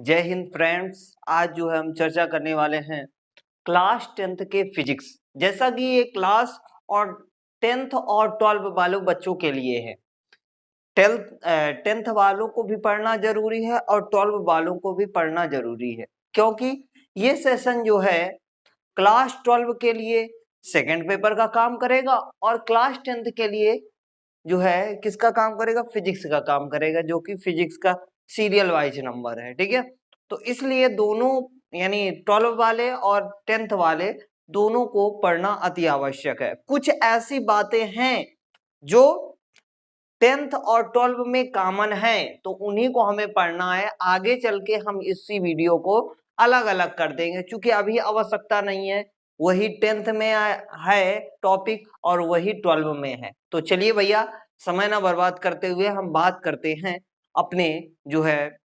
जय हिंद फ्रेंड्स। आज जो है हम चर्चा करने वाले हैं क्लास 10th के फिजिक्स। जैसा कि ये क्लास और 10th और 12 वालों बच्चों के लिए है। 10th वालों को भी पढ़ना जरूरी है और 12 वालों को भी पढ़ना जरूरी है, क्योंकि ये सेशन जो है क्लास 12 के लिए सेकंड पेपर का काम करेगा और क्लास 10th के लिए जो है किसका काम करेगा, फिजिक्स का काम करेगा, जो कि फिजिक्स का सीरियल वाइज नंबर है। ठीक है, तो इसलिए दोनों यानी 12 वाले और 10th वाले दोनों को पढ़ना अति आवश्यक है। कुछ ऐसी बातें हैं जो 10th और 12 में कॉमन है, तो उन्हीं को हमें पढ़ना है। आगे चल के हम इसी वीडियो को अलग अलग कर देंगे, क्योंकि अभी आवश्यकता नहीं है। वही 10th में है टॉपिक और वही 12 में है। तो चलिए भैया, समय ना बर्बाद करते हुए हम बात करते हैं अपने जो है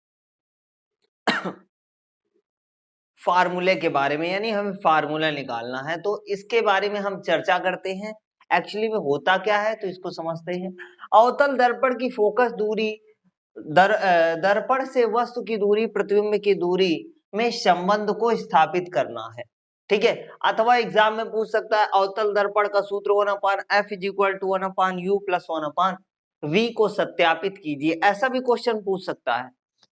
फार्मूले के बारे में, यानी हमें फार्मूला निकालना है, तो इसके बारे में हम चर्चा करते हैं। एक्चुअली में होता क्या है तो इसको समझते हैं। अवतल दर्पण की फोकस दूरी दर्पण से वस्तु की दूरी प्रतिबिंब की दूरी में संबंध को स्थापित करना है। ठीक है, अथवा एग्जाम में पूछ सकता है अवतल दर्पण का सूत्र 1/f = 1/u + 1/v को सत्यापित कीजिए, ऐसा भी क्वेश्चन पूछ सकता है।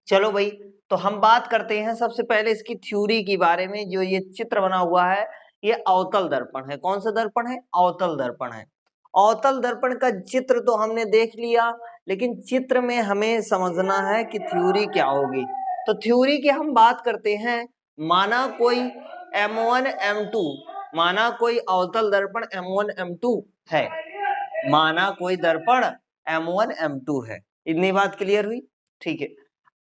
चलो भाई, तो हम बात करते हैं सबसे पहले इसकी थ्योरी के बारे में। जो ये चित्र बना हुआ है ये अवतल दर्पण है। कौन सा दर्पण है? अवतल दर्पण है। अवतल दर्पण का चित्र तो हमने देख लिया, लेकिन चित्र में हमें समझना है कि थ्योरी क्या होगी। तो थ्योरी की हम बात करते हैं। माना कोई M1 M2, माना कोई अवतल दर्पण M1 M2 है, माना कोई दर्पण M1 M2 है। इतनी बात क्लियर हुई? ठीक है,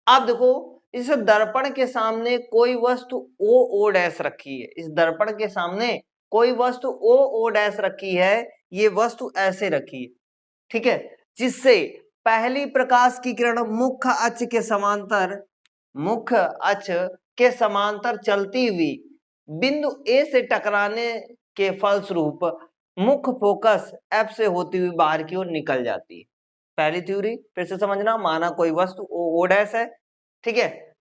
अब देखो, इस दर्पण के सामने कोई वस्तु ओ डैश रखी है। इस दर्पण के सामने कोई वस्तु ओ डैश रखी है। ये वस्तु ऐसे रखी है, ठीक है, जिससे पहली प्रकाश की किरण मुख्य अक्ष के समांतर, मुख्य अक्ष के समांतर चलती हुई बिंदु ए से टकराने के फलस्वरूप मुख्य फोकस एफ से होती हुई बाहर की ओर निकल जाती है। पहली थ्योरी फिर से समझना। माना कोई वस्तु ओ डैश है, ठीक है,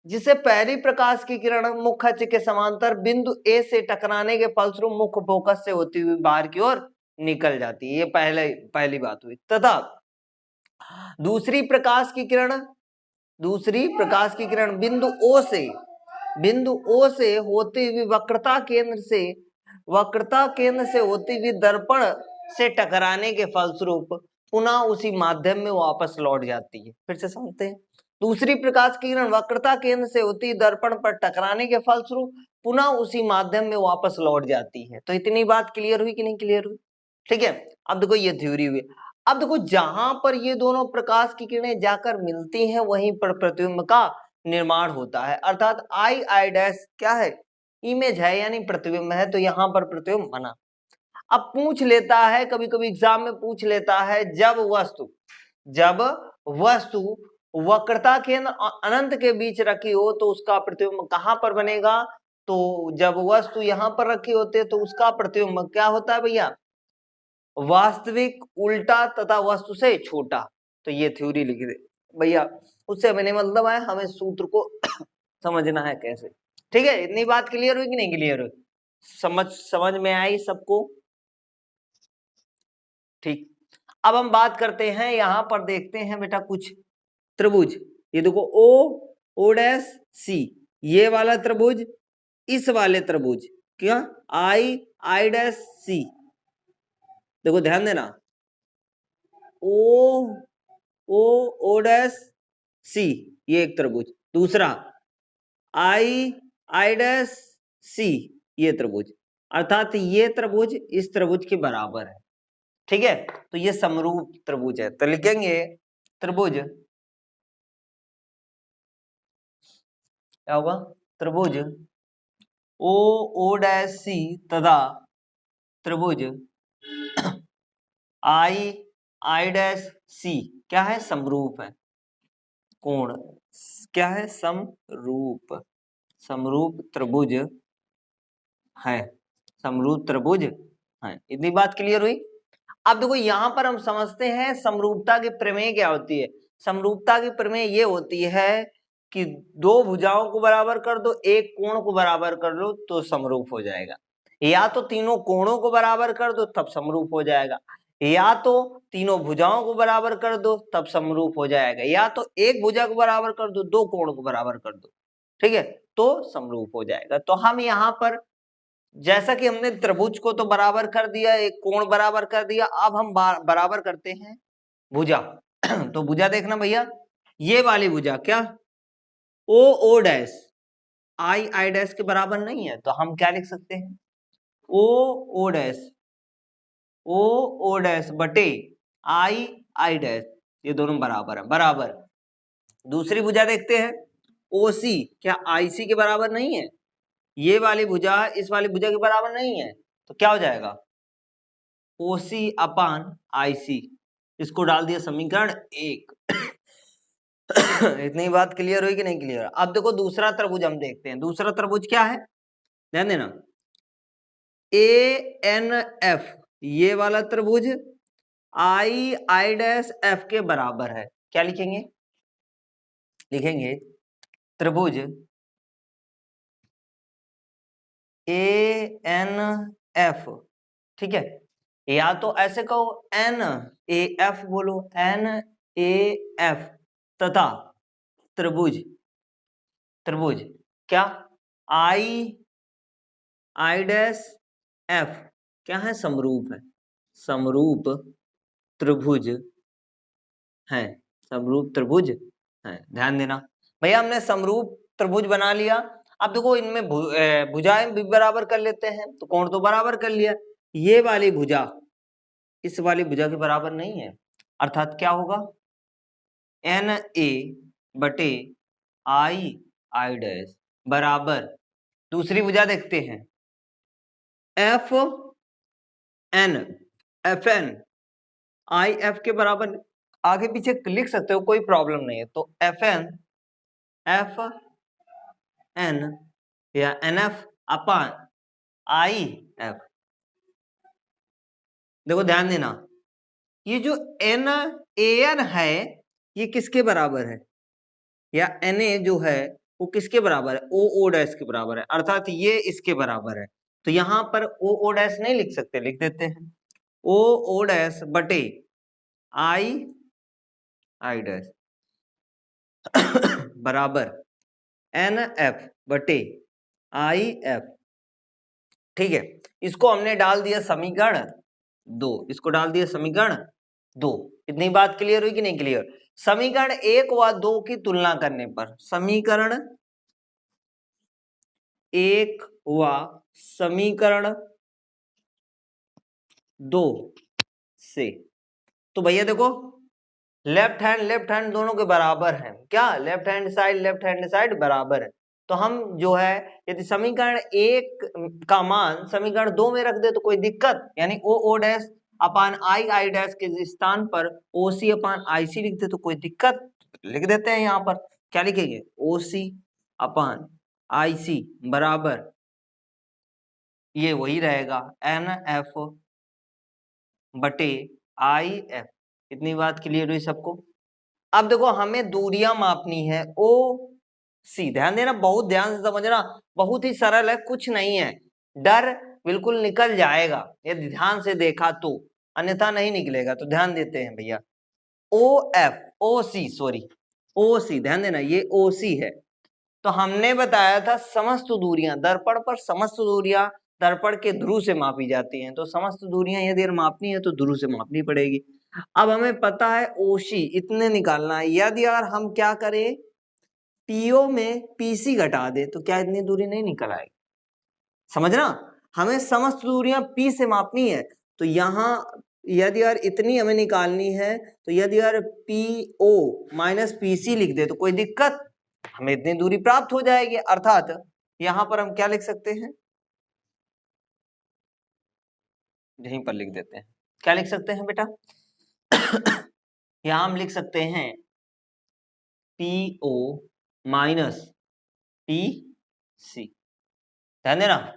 जिसे पहली प्रकाश की किरण मुख्य अक्ष के समांतर बिंदु ए से टकराने के फलस्वरूप मुख्य फोकस से होती हुई बाहर की ओर निकल जाती है। ये पहली बात हुई। तथा दूसरी प्रकाश की किरण बिंदु ओ से होती हुई वक्रता केंद्र से होती हुई दर्पण से टकराने के फलस्वरूप पुनः उसी माध्यम में वापस लौट जाती है। फिर से समझते हैं। दूसरी प्रकाश की किरण वक्रता केंद्र से होती दर्पण पर टकराने के फलस्वरूप पुनः उसी माध्यम में वापस लौट जाती है। तो इतनी बात क्लियर हुई कि नहीं क्लियर हुई? ठीक है, अब देखो ये थ्योरी हुई। अब देखो, जहां पर ये दोनों प्रकाश की किरणें जाकर मिलती हैं वहीं पर प्रतिबिंब का निर्माण होता है। अर्थात आई डैश क्या है? इमेज है, यानी प्रतिबिंब है। तो यहां पर प्रतिबिंब बना। अब पूछ लेता है, कभी कभी एग्जाम में पूछ लेता है, जब वस्तु वक्रता केंद्र और अनंत के बीच रखी हो तो उसका प्रतिबिंब कहां पर बनेगा? तो जब वस्तु यहां पर रखी होती है तो उसका प्रतिबिंब क्या होता है भैया? वास्तविक, उल्टा तथा वस्तु से छोटा। तो ये थ्योरी लिख दे भैया। उससे मैंने मतलब है हमें सूत्र को समझना है कैसे। ठीक है, इतनी बात क्लियर हुई कि नहीं क्लियर हुई? समझ में आई सबको? ठीक, अब हम बात करते हैं, यहां पर देखते हैं बेटा कुछ त्रिभुज। ये देखो ओ डैश सी, ये वाला त्रिभुज, इस वाले त्रिभुज क्या आई डैश सी। देखो ध्यान देना, ओ डैश सी, ये एक त्रिभुज। दूसरा आई डैश सी, ये त्रिभुज। अर्थात ये त्रिभुज इस त्रिभुज के बराबर है। ठीक है, तो ये समरूप त्रिभुज है। तो लिखेंगे त्रिभुज क्या होगा? त्रिभुज ओ डैश सी तथा त्रिभुज आई डैश सी क्या है? समरूप है। कोण क्या है? समरूप त्रिभुज है। समरूप त्रिभुज है। इतनी बात क्लियर हुई? अब देखो, यहां पर हम समझते हैं समरूपता की प्रमेय क्या होती है। समरूपता की प्रमेय ये होती है कि दो भुजाओं को बराबर कर दो, एक कोण को बराबर कर लो तो समरूप हो जाएगा, या तो तीनों कोणों को बराबर कर दो तब समरूप हो जाएगा, या तो तीनों भुजाओं को बराबर कर दो तब समरूप हो जाएगा, या तो एक भुजा को बराबर कर दो, दो कोण को बराबर कर दो, ठीक है, तो समरूप हो जाएगा। तो हम यहाँ पर जैसा कि हमने त्रिभुज को तो बराबर कर दिया, एक कोण बराबर कर दिया, अब हम बराबर करते हैं भुजा। तो भुजा देखना भैया, ये वाली भुजा क्या ओ डैश आई डैश के बराबर नहीं है, तो हम क्या लिख सकते हैं ओ डैश बटे आई डैश, ये दोनों बराबर है, बराबर। दूसरी भुजा देखते हैं ओसी, क्या आईसी के बराबर नहीं है, ये वाली भुजा इस वाली भुजा के बराबर नहीं है, तो क्या हो जाएगा ओसी अपान आईसी, इसको डाल दिया समीकरण 1। इतनी बात क्लियर हुई कि नहीं क्लियर? अब देखो दूसरा त्रिभुज हम देखते हैं, दूसरा त्रिभुज क्या है, ध्यान देना, ए एन एफ, ये वाला त्रिभुज आई डैश एफ के बराबर है, क्या लिखेंगे, लिखेंगे त्रिभुज ए एन एफ, ठीक है, या तो ऐसे कहो एन ए एफ बोलो, एन ए एफ, तथा त्रिभुज त्रिभुज क्या आई डैश एफ क्या है, समरूप है, समरूप त्रिभुज है, समरूप त्रिभुज है। ध्यान देना भैया, हमने समरूप त्रिभुज बना लिया। अब देखो इनमें भुजाएं भी बराबर कर लेते हैं, तो कोण तो बराबर कर लिया, ये वाली भुजा इस वाली भुजा के बराबर नहीं है, अर्थात क्या होगा एन ए बटे आई डैश बराबर, दूसरी भुजा देखते हैं एफ एन आई एफ के बराबर, आगे पीछे लिख सकते हो कोई प्रॉब्लम नहीं है, तो एफ एन या N F upon I F. देखो ध्यान देना, ये जो एन ए एन है ये किसके बराबर है, या एन ए जो है वो किसके बराबर है, ओ डैश के बराबर है, अर्थात ये इसके बराबर है। तो यहां पर ओ डैश नहीं लिख सकते, लिख देते हैं ओ डैश बटे आई डैश बराबर एन एफ बटे आई एफ, ठीक है। इसको हमने डाल दिया समीकरण 2, इसको डाल दिया समीकरण 2। इतनी बात क्लियर हुई कि नहीं क्लियर? समीकरण 1 व 2 की तुलना करने पर, समीकरण 1 व समीकरण 2 से, तो भैया देखो लेफ्ट हैंड दोनों के बराबर हैं, क्या लेफ्ट हैंड साइड बराबर है, तो हम जो है यदि समीकरण 1 का मान समीकरण 2 में रख दे तो कोई दिक्कत, यानी O dash upon I dash के स्थान पर ओसी अपान आईसी लिख दे तो कोई दिक्कत, लिख देते हैं। यहाँ पर क्या लिखेंगे ओसी अपान आईसी बराबर, ये वही रहेगा एन एफ बटे आई एफ। इतनी बात क्लियर हुई सबको? अब देखो हमें दूरियां मापनी है ओ सी, ध्यान देना, बहुत ध्यान से समझना, बहुत ही सरल है, कुछ नहीं है, डर बिल्कुल निकल जाएगा यदि ध्यान से देखा तो, अन्यथा नहीं निकलेगा। तो ध्यान देते हैं भैया, ओ सी, ध्यान देना ये ओ सी है। तो हमने बताया था समस्त दूरियां, दर्पण पर समस्त दूरियां दर्पण के ध्रुव से मापी जाती हैं, तो समस्त दूरियां यदि मापनी है तो ध्रुव से मापनी पड़ेगी। अब हमें पता है ओसी इतने निकालना है, यदि यार हम क्या करें पीओ में पीसी घटा दे तो क्या इतनी दूरी नहीं निकल आएगी, समझना, हमें समस्त दूरियां पी से मापनी है, तो यहां यदि यार इतनी हमें निकालनी है, तो यदि यार पीओ माइनस पीसी लिख दे तो कोई दिक्कत, हमें इतनी दूरी प्राप्त हो जाएगी। अर्थात यहां पर हम क्या लिख सकते हैं, यहीं पर लिख देते हैं, क्या लिख सकते हैं बेटा यहां हम लिख सकते हैं पीओ माइनस पी सी, ध्यान देना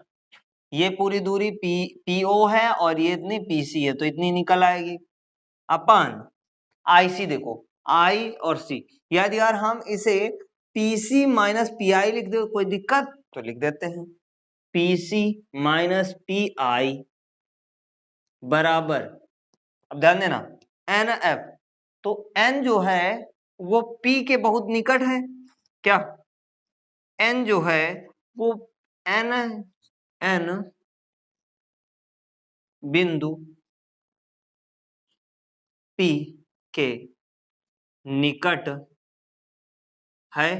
ये पूरी दूरी पीओ है और ये इतनी पीसी है, तो इतनी निकल आएगी अपन आईसी, देखो आई और सी, यदि यार हम इसे PC माइनस PI लिख दो, कोई दिक्कत? तो लिख देते हैं PC माइनस PI बराबर, अब ध्यान देना, NF। तो N जो है वो P के बहुत निकट है, क्या? N जो है वो N बिंदु P के निकट है,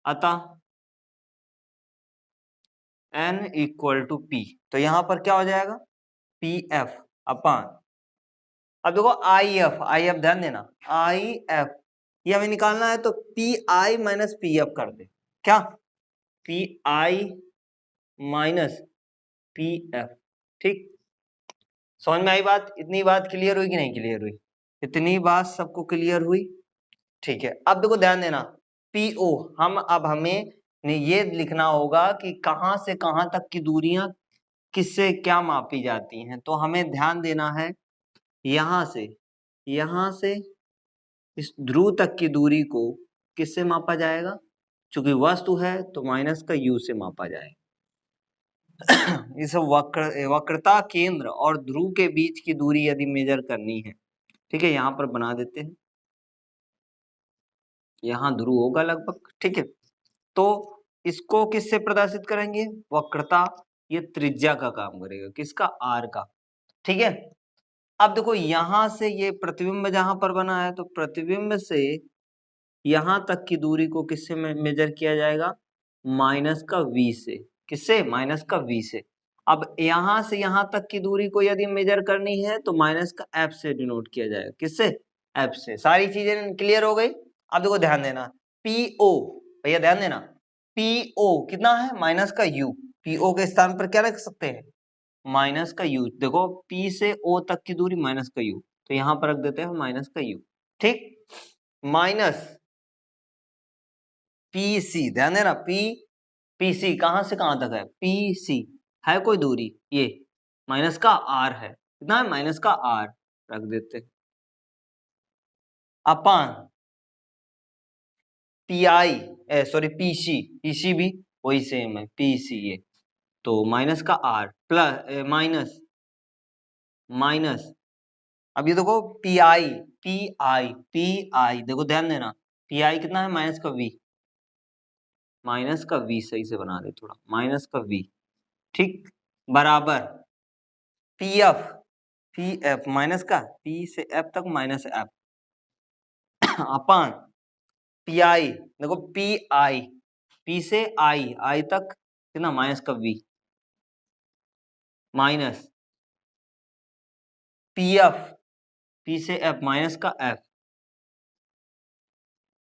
अतः N इक्वल टू P। तो यहां पर क्या हो जाएगा? PF अपान, अब देखो IF ध्यान देना, IF ये हमें निकालना है, तो PI माइनस PF कर दे, क्या? PI माइनस PF, ठीक? समझ में आई बात? इतनी बात क्लियर हुई कि नहीं क्लियर हुई? इतनी बात सबको क्लियर हुई? ठीक है। अब देखो ध्यान देना, PO हमें ये लिखना होगा कि कहां से कहां तक की दूरियां किससे क्या मापी जाती हैं। तो हमें ध्यान देना है यहां से इस ध्रुव तक की दूरी को किससे मापा जाएगा? चूंकि वस्तु है तो माइनस का U से मापा जाएगा। इस वक्रता केंद्र और ध्रुव के बीच की दूरी यदि मेजर करनी है, ठीक है, यहां पर बना देते हैं, यहां ध्रुव होगा लगभग, ठीक है। तो इसको किससे प्रदर्शित करेंगे? वक्रता, ये त्रिज्या का काम करेगा, किसका? R का, ठीक है। अब देखो यहां से ये प्रतिबिंब जहां पर बना है, तो प्रतिबिंब से यहां तक की दूरी को किससे मेजर किया जाएगा? माइनस का V से। किससे? माइनस का V से। अब यहां से यहां तक की दूरी को यदि मेजर करनी है तो माइनस का F से डिनोट किया जाएगा। किससे? F से। सारी चीजें क्लियर हो गई? अब देखो ध्यान देना, PO, भैया ध्यान देना, PO कितना है? माइनस का U। PO के स्थान पर क्या रख सकते हैं? माइनस का U। देखो P से O तक की दूरी माइनस का U, तो यहां पर रख देते हैं माइनस का U, ठीक। माइनस PC, ध्यान देना, PC कहां से कहां तक है? PC है कोई दूरी, ये माइनस का R है, कितना है? माइनस का R रख देते, अपान PI, सॉरी PC भी वही सेम है, PC ये, तो माइनस का R प्लस माइनस, अब ये देखो PI देखो ध्यान देना, PI कितना है? माइनस का V, माइनस का V सही से बना दे थोड़ा, माइनस का V, ठीक, बराबर PF माइनस का P से F तक माइनस F अपान PI, देखो P से I तक कितना? माइनस का V माइनस PF P से F माइनस का F,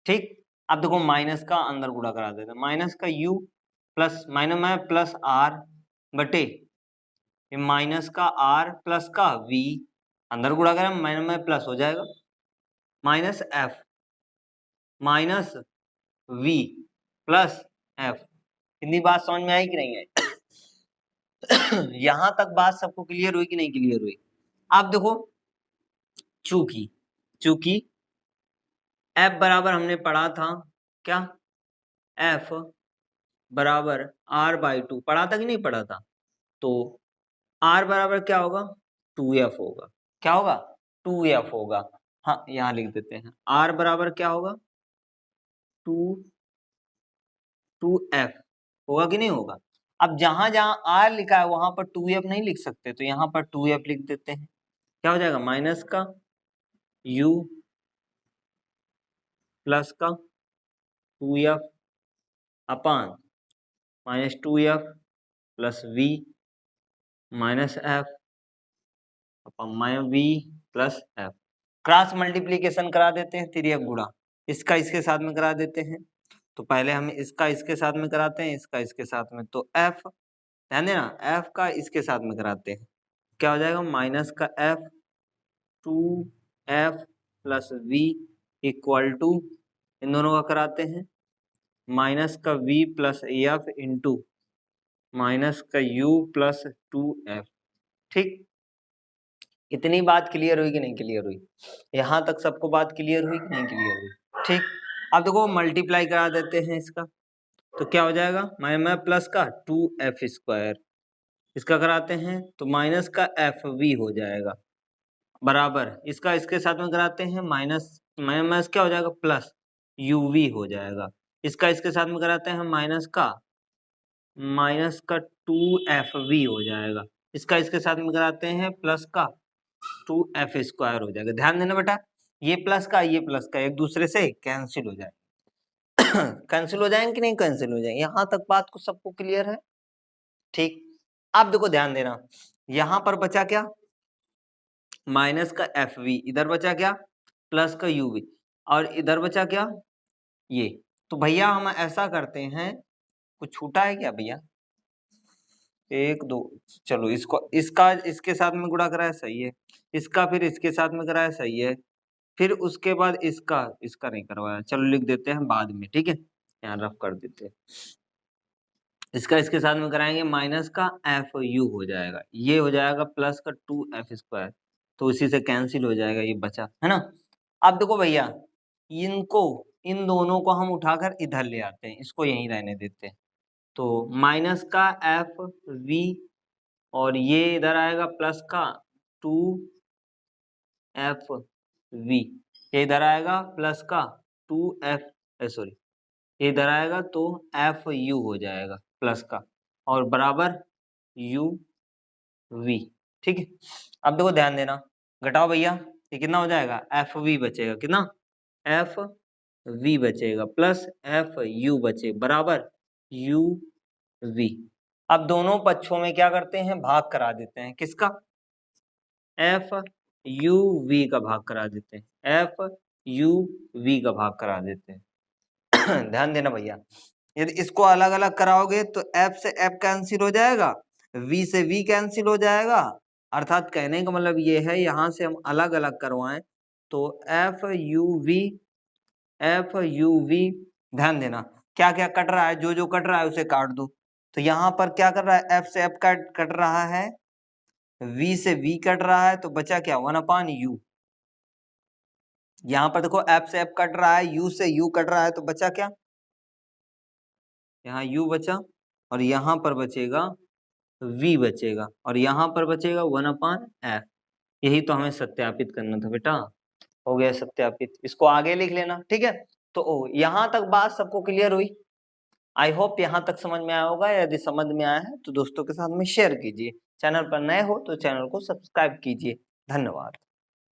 ठीक। अब देखो माइनस का अंदर गुणा करा देते हैं, माइनस का U प्लस माइनस में प्लस R बटे माइनस का R प्लस का V, अंदर गुणा करें माइनस में प्लस हो जाएगा, minus F minus V plus F। इतनी बात समझ में आई कि नहीं आई? यहां तक बात सबको क्लियर हुई कि नहीं क्लियर हुई? अब देखो, चूंकि F बराबर हमने पढ़ा था क्या? F बराबर R/2 पढ़ा था कि नहीं पढ़ा था? तो R बराबर क्या होगा? 2F होगा। क्या होगा? 2F होगा। हाँ, यहां लिख देते हैं, R बराबर क्या होगा? 2F होगा कि नहीं होगा? अब जहां जहां R लिखा है वहां पर 2F नहीं लिख सकते, तो यहां पर 2F लिख देते हैं। क्या हो जाएगा? माइनस का U प्लस का 2F upon minus 2F plus V minus F upon minus V plus F। Cross multiplication करा देते हैं, तिर्यक गुणा, इसका इसके साथ में करा देते हैं। तो पहले हम इसका इसके साथ में कराते हैं, इसका इसके साथ में, तो F, ध्यान देना, F का इसके साथ में कराते हैं, क्या हो जाएगा? माइनस का F 2F plus V equal to, इन दोनों का कराते हैं, माइनस का V plus F into minus का U प्लस 2F, ठीक। इतनी बात क्लियर हुई कि नहीं क्लियर हुई? यहां तक सबको बात क्लियर हुई कि नहीं क्लियर हुई? ठीक। अब देखो मल्टीप्लाई करा देते हैं इसका, तो क्या हो जाएगा, मैं प्लस का 2f², इसका कराते हैं तो माइनस का fv हो जाएगा, बराबर इसका इसके साथ में कराते हैं माइनस क्या हो जाएगा, प्लस uv हो जाएगा, इसका इसके साथ में कराते हैं माइनस का 2fv हो जाएगा, इसका इसके साथ में कराते हैं प्लस का 2f² हो जाएगा। ध्यान देना बेटा, ये प्लस का एक दूसरे से कैंसिल हो जाए कैंसिल हो जाएंगे कि नहीं कैंसिल हो जाएंगे, यहां तक बात को सबको क्लियर है? ठीक। अब देखो ध्यान देना, यहां पर बचा क्या, माइनस का fv, इधर बचा क्या, प्लस का uv, और इधर बचा क्या, ये। तो भैया हम ऐसा करते हैं, कुछ छूटा है क्या भैया, 1 2, चलो इसको इसका इसके साथ में गुणा कराया सही है, इसका फिर इसके साथ में कराया सही है, फिर उसके बाद इसका इसका नहीं करवाया, चलो लिख देते हैं बाद में, ठीक है, यहाँ रफ कर देते हैं। इसका इसके साथ में कराएंगे माइनस का fu हो जाएगा, ये हो जाएगा प्लस का 2f², तो इसी से कैंसिल हो जाएगा, ये बचा है ना। अब देखो भैया, इन दोनों को हम उठाकर इधर ले आते हैं, इसको यहीं रहने देते हैं, तो माइनस का fv, और ये इधर आएगा प्लस का 2fv, ये इधर आएगा प्लस का 2f, ये इधर आएगा तो fu हो जाएगा प्लस का, और बराबर uv, ठीक है। अब देखो ध्यान देना, घटाओ भैया, ये कितना हो जाएगा, fv बचेगा, कितना, fv बचेगा प्लस fu बचे बराबर uv। अब दोनों पक्षों में क्या करते हैं, भाग करा देते हैं, किसका, fuv का भाग करा देते हैं, fuv का भाग करा देते हैं ध्यान देना भैया, यदि इसको अलग अलग कराओगे तो f से f कैंसिल हो जाएगा, v से v कैंसिल हो जाएगा, अर्थात कहने का मतलब ये है, यहां से हम अलग अलग करवाएं तो fuv, ध्यान देना क्या क्या कट रहा है, जो जो कट रहा है उसे काट दो, तो यहाँ पर क्या कर रहा है, f से f कट रहा है, v से v कट रहा है, तो बचा क्या, 1/u। यहाँ पर देखो f से f कट रहा है, u से u कट रहा है, तो बचा क्या, यहाँ u बचा, और यहाँ पर बचेगा v बचेगा, और यहाँ पर बचेगा 1/f। यही तो हमें सत्यापित करना था बेटा, हो गया सत्यापित, इसको आगे लिख लेना, ठीक है। तो यहाँ तक बात सबको क्लियर हुई, आई होप यहाँ तक समझ में आया होगा, यदि समझ में आया है तो दोस्तों के साथ में शेयर कीजिए, चैनल पर नए हो तो चैनल को सब्सक्राइब कीजिए, धन्यवाद।